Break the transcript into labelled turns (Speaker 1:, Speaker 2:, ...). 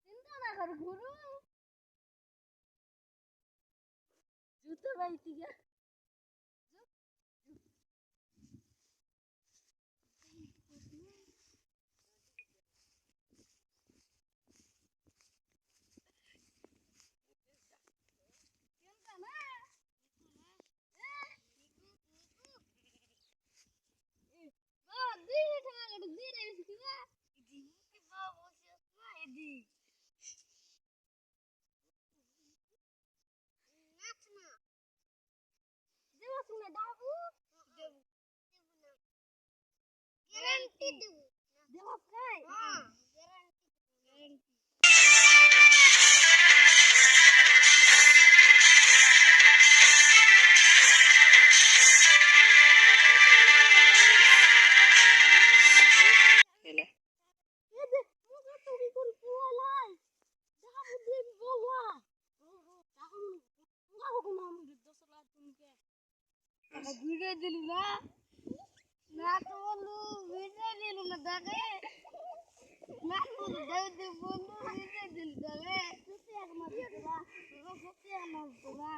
Speaker 1: চিন্তা না কর গুরু জুতো বাইতি গা ভিডিও দিলি না না তো বলু ভিডিও দিলু না দেখে না বলু দেব বলু ভিডিও দিলু দেখে তুই এক মাস তোরা